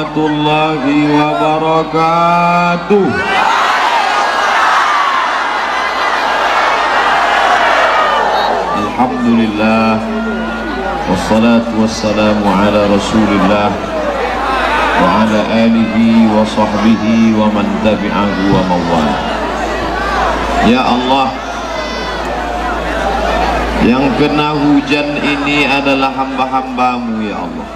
warahmatullahi wabarakatuh. Alhamdulillah, wassalatu wassalamu ala rasulillah wa ala alihi wa sahbihi wa man tabi'ahu wa mawala. Ya Allah, yang kena hujan ini adalah hamba-hambamu ya Allah.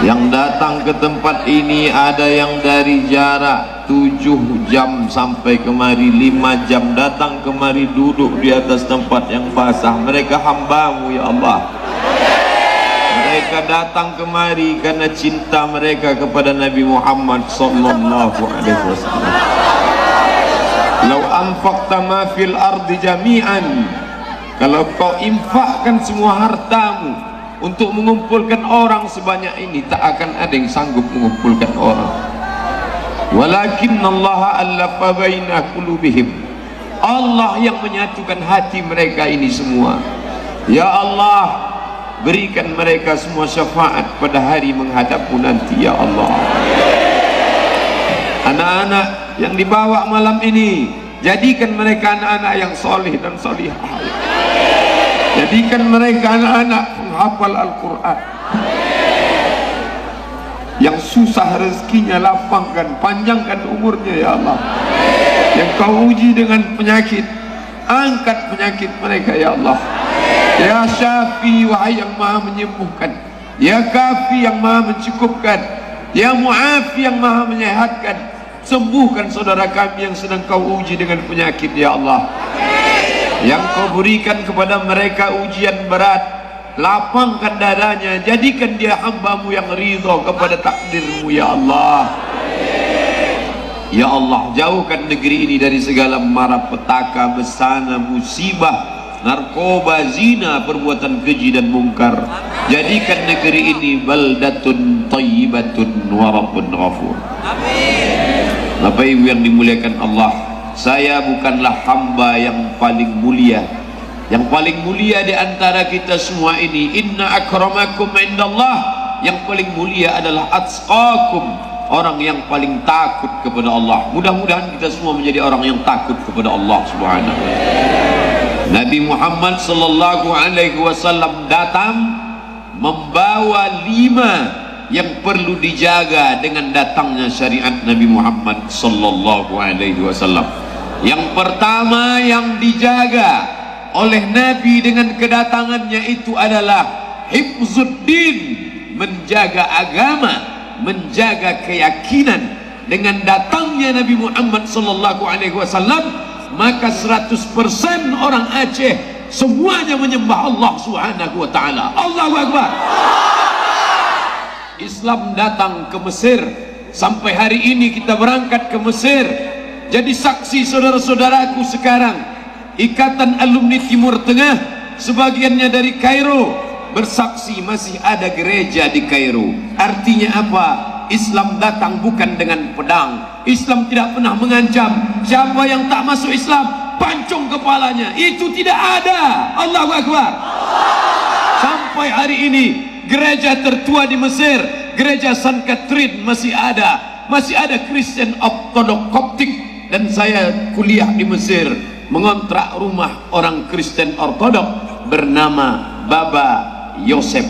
Yang datang ke tempat ini ada yang dari jarak 7 jam sampai kemari, 5 jam datang kemari, duduk di atas tempat yang basah. Mereka hambamu ya Allah. Mereka datang kemari karena cinta mereka kepada Nabi Muhammad sallallahu alaihi wasallam. Lau anfaqta ma fil ardi jami'an, kalau kau infakkan semua hartamu untuk mengumpulkan orang sebanyak ini, tak akan ada yang sanggup mengumpulkan orang. Walakinnallaha allafa baina qulubihim, Allah yang menyatukan hati mereka ini semua. Ya Allah, berikan mereka semua syafaat pada hari menghadapmu nanti ya Allah. Anak-anak yang dibawa malam ini, jadikan mereka anak-anak yang soleh dan solihah. Jadikan mereka anak-anak penghafal Al-Quran. Yang susah rezekinya lapangkan, panjangkan umurnya ya Allah. Yang kau uji dengan penyakit, angkat penyakit mereka ya Allah. Ya Syafi, wahai yang maha menyembuhkan. Ya Kafi, yang maha mencukupkan. Ya Mu'afi, yang maha menyehatkan. Sembuhkan saudara kami yang sedang kau uji dengan penyakit ya Allah. Yang kau berikan kepada mereka ujian berat, lapangkan dadanya, jadikan dia hambamu yang ridha kepada takdirmu ya Allah. Ya Allah, jauhkan negeri ini dari segala mara petaka, besana, musibah, narkoba, zina, perbuatan keji dan mungkar. Jadikan negeri ini baldatun thayyibatun wa rabbun ghafur. Amin. Bapak Ibu yang dimuliakan Allah, saya bukanlah hamba yang paling mulia. Yang paling mulia di antara kita semua ini, inna akramakum indallah, yang paling mulia adalah atqakum, orang yang paling takut kepada Allah. Mudah-mudahan kita semua menjadi orang yang takut kepada Allah Subhanahu wa ta'ala. Nabi Muhammad sallallahu alaihi wasallam datang membawa 5 yang perlu dijaga dengan datangnya syariat Nabi Muhammad sallallahu alaihi wasallam. Yang pertama yang dijaga oleh Nabi dengan kedatangannya itu adalah hifzuddin, menjaga agama, menjaga keyakinan. Dengan datangnya Nabi Muhammad sallallahu alaihi wasallam, maka 100% orang Aceh semuanya menyembah Allah Subhanahu wa taala. Allahu Akbar. Islam datang ke Mesir. Sampai hari ini kita berangkat ke Mesir. Jadi saksi saudara-saudaraku sekarang, Ikatan Alumni Timur Tengah, sebagiannya dari Kairo, bersaksi masih ada gereja di Kairo. Artinya apa? Islam datang bukan dengan pedang. Islam tidak pernah mengancam. Siapa yang tak masuk Islam, pancung kepalanya. Itu tidak ada. Allahu Akbar. Sampai hari ini gereja tertua di Mesir, gereja San Catherine, masih ada. Masih ada Kristen Ortodok Koptik. Dan saya kuliah di Mesir, mengontrak rumah orang Kristen Ortodok bernama Baba Yosef.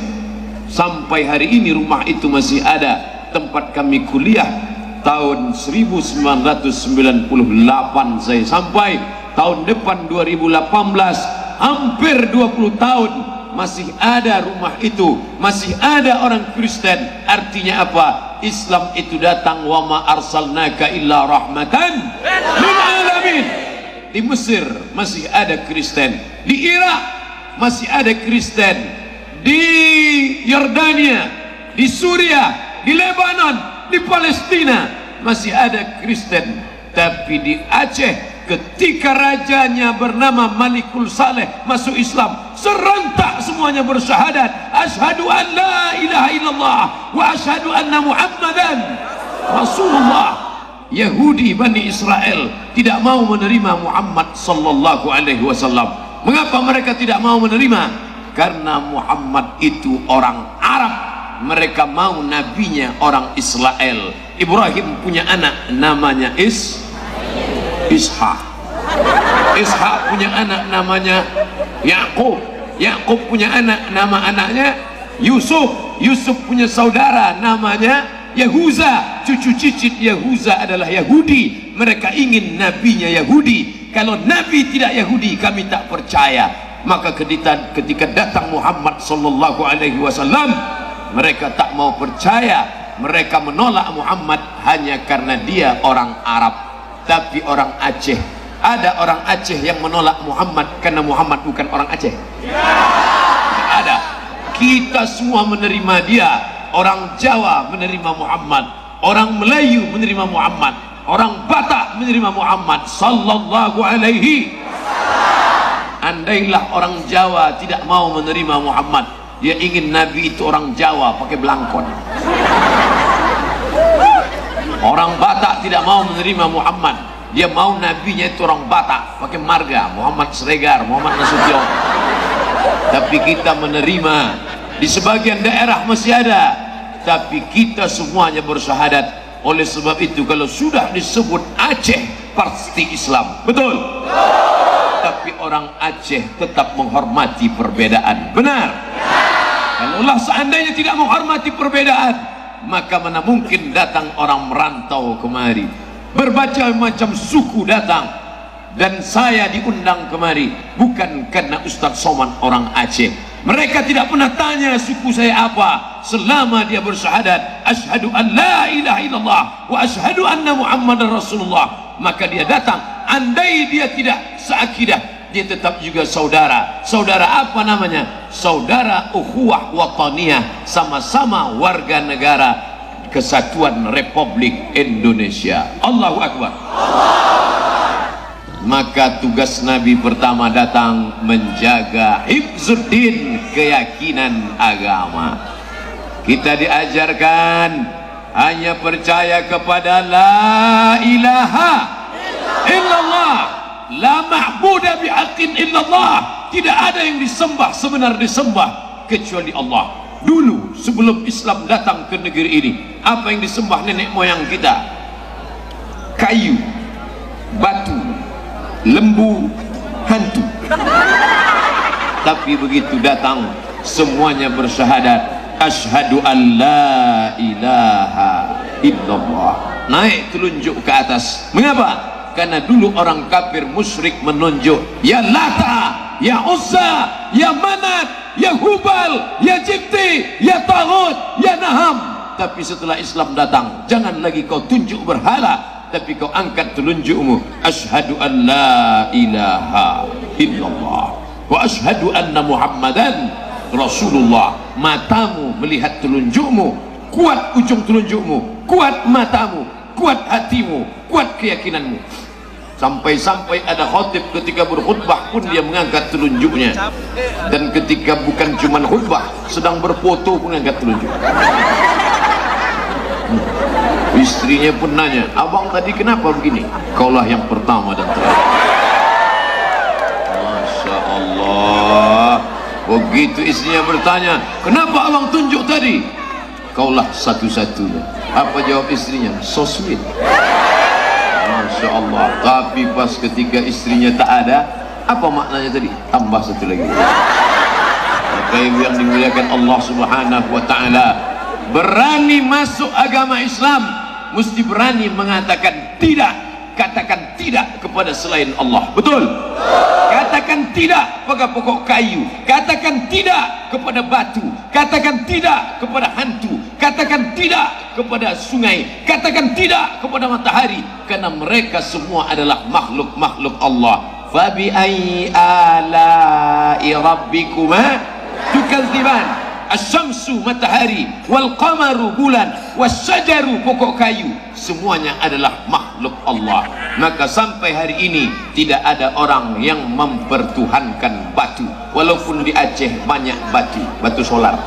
Sampai hari ini rumah itu masih ada. Tempat kami kuliah tahun 1998 saya sampai tahun depan 2018, hampir 20 tahun masih ada rumah itu, masih ada orang Kristen. Artinya apa? Islam itu datang, wa ma arsalnaka illa rahmatan lil alamin. Di Mesir masih ada Kristen, di Irak masih ada Kristen, di Yordania, di Suriah, di Lebanon, di Palestina masih ada Kristen. Tapi di Aceh, ketika rajanya bernama Malikul Saleh masuk Islam, serentak semuanya bersyahadat, asyhadu an la ilaha illallah wa asyhadu anna muhammadan rasulullah. Yahudi Bani Israel tidak mau menerima Muhammad sallallahu alaihi wasallam. Mengapa mereka tidak mau menerima? Karena Muhammad itu orang Arab, mereka mau nabinya orang Israel. Ibrahim punya anak namanya Ishak. Ishak punya anak namanya Yakub. Yakub punya anak, nama anaknya Yusuf. Yusuf punya saudara namanya Yahuza. Cucu cicit Yahuza adalah Yahudi. Mereka ingin nabinya Yahudi. Kalau nabi tidak Yahudi, kami tak percaya. Maka ketika datang Muhammad sallallahu alaihi wasallam, mereka tak mau percaya. Mereka menolak Muhammad hanya karena dia orang Arab. Tapi orang Aceh, ada orang Aceh yang menolak Muhammad karena Muhammad bukan orang Aceh? Tidak ada. Kita semua menerima dia. Orang Jawa menerima Muhammad, orang Melayu menerima Muhammad, orang Batak menerima Muhammad sallallahu alaihi. Andailah orang Jawa tidak mau menerima Muhammad, dia ingin Nabi itu orang Jawa pakai belangkon. Orang Batak tidak mau menerima Muhammad, dia mau nabinya itu orang Batak pakai marga, Muhammad Sregar, Muhammad Nasution. Tapi kita menerima. Di sebagian daerah masih ada, tapi kita semuanya bersyahadat. Oleh sebab itu kalau sudah disebut Aceh pasti Islam, betul? Tapi orang Aceh tetap menghormati perbedaan, benar? Kalaulah seandainya tidak menghormati perbedaan, maka mana mungkin datang orang merantau kemari, berbagai macam suku datang, dan saya diundang kemari bukan karena Ustaz Somad orang Aceh. Mereka tidak pernah tanya suku saya apa, selama dia bersyahadat asyhadu an la ilaha illallah wa asyhadu anna Muhammadar Rasulullah, maka dia datang. Andai dia tidak seakidah, dia tetap juga saudara. Saudara apa namanya? Saudara ukhuwah wataniyah, sama-sama warga negara Kesatuan Republik Indonesia. Allahu Akbar. Maka tugas Nabi pertama datang menjaga hifzuddin, keyakinan agama. Kita diajarkan hanya percaya kepada la ilaha illallah, la ma'budu bihaqqin illallah. Tidak ada yang disembah sebenar disembah kecuali Allah. Dulu sebelum Islam datang ke negeri ini, apa yang disembah nenek moyang kita? Kayu, batu, lembu, hantu. Tapi begitu datang semuanya bersyahadat asyhadu an la ilaha illallah, naik telunjuk ke atas. Mengapa? Karena dulu orang kafir musyrik menunjuk ya Lata, ya Uzza, ya Manat, ya Hubal, ya Jibti, ya Taghut, ya Naham. Tapi setelah Islam datang, jangan lagi kau tunjuk berhala, tapi kau angkat telunjukmu asyhadu an la ilaha illallah wa asyhadu anna Muhammadan Rasulullah. Matamu melihat telunjukmu, kuat ujung telunjukmu, kuat matamu, kuat hatimu, kuat keyakinanmu. Sampai-sampai ada khatib ketika berkhutbah pun dia mengangkat telunjuknya, dan ketika bukan cuma khutbah, sedang berfoto pun mengangkat telunjuk. Istrinya pun nanya, abang tadi kenapa begini? Kaulah yang pertama dan terakhir. Masya Allah. Begitu istrinya bertanya, kenapa abang tunjuk tadi? Kaulah satu-satunya. Apa jawab istrinya? So sweet. Masya Allah. Tapi pas ketika istrinya tak ada, apa maknanya tadi? Tambah satu lagi. Maka ibu yang dimuliakan Allah Subhanahu wa ta'ala, berani masuk agama Islam mesti berani mengatakan tidak. Katakan tidak kepada selain Allah, betul? Katakan tidak pada pokok kayu, katakan tidak kepada batu, katakan tidak kepada hantu, katakan tidak kepada sungai, katakan tidak kepada matahari, karena mereka semua adalah makhluk-makhluk Allah. Fabi ayyi ala'i rabbikuma tukadziban. Asyamsu matahari, wal qamaru bulan, wasyajaru pokok kayu, semuanya adalah makhluk Allah. Maka sampai hari ini tidak ada orang yang mempertuhankan batu, walaupun di Aceh banyak batu solar.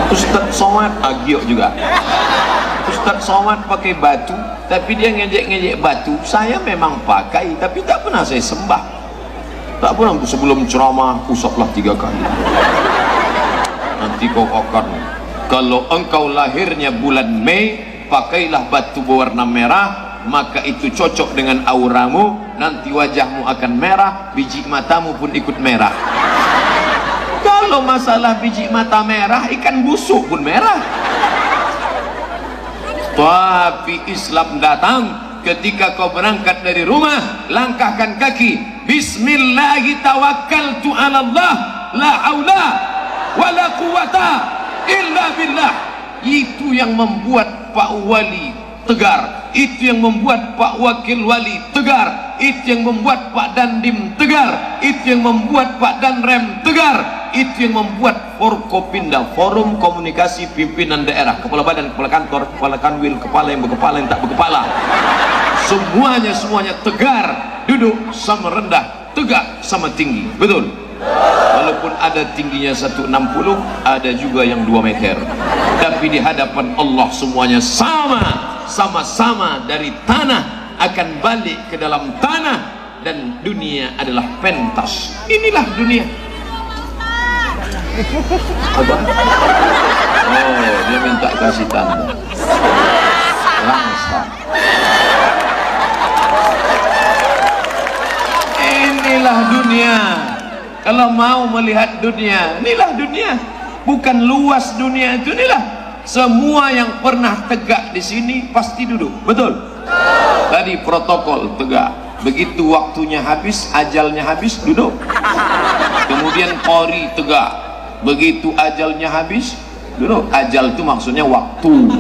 Ustaz Somad agiok juga. Ustaz Somad pakai batu, tapi dia ngejek-ngejek batu. Saya memang pakai, tapi tak pernah saya sembah. Tak pernah sebelum ceramah usaplah 3 kali. nanti kau akan, kalau engkau lahirnya bulan Mei, pakailah batu berwarna merah, maka itu cocok dengan auramu, nanti wajahmu akan merah, biji matamu pun ikut merah. Kalau masalah biji mata merah, ikan busuk pun merah. Tapi Islam datang ketika kau berangkat dari rumah, langkahkan kaki, bismillahi tawakkaltu ala Allah, la haula wala quwata illa billah. Itu yang membuat Pak Wali tegar, itu yang membuat Pak Wakil Wali tegar, itu yang membuat Pak Dandim tegar, itu yang membuat Pak Danrem tegar, itu yang membuat Forkopinda, Forum Komunikasi Pimpinan Daerah, kepala badan, kepala kantor, kepala kanwil, kepala yang berkepala, yang tak berkepala, semuanya tegar, duduk sama rendah, tegak sama tinggi. Betul? Walaupun ada tingginya 160, ada juga yang 2 meter, tapi di hadapan Allah semuanya sama-sama dari tanah akan balik ke dalam tanah, dan dunia adalah pentas. Inilah dunia. Apa? Oh, dia minta kasih tanda langsung. Inilah dunia. Kalau mau melihat dunia, inilah dunia. Bukan luas dunia itu, inilah. Semua yang pernah tegak di sini pasti duduk. Betul? Tadi protokol tegak. Begitu waktunya habis, ajalnya habis, duduk. Kemudian Polri tegak. Begitu ajalnya habis, duduk. Ajal itu maksudnya waktu.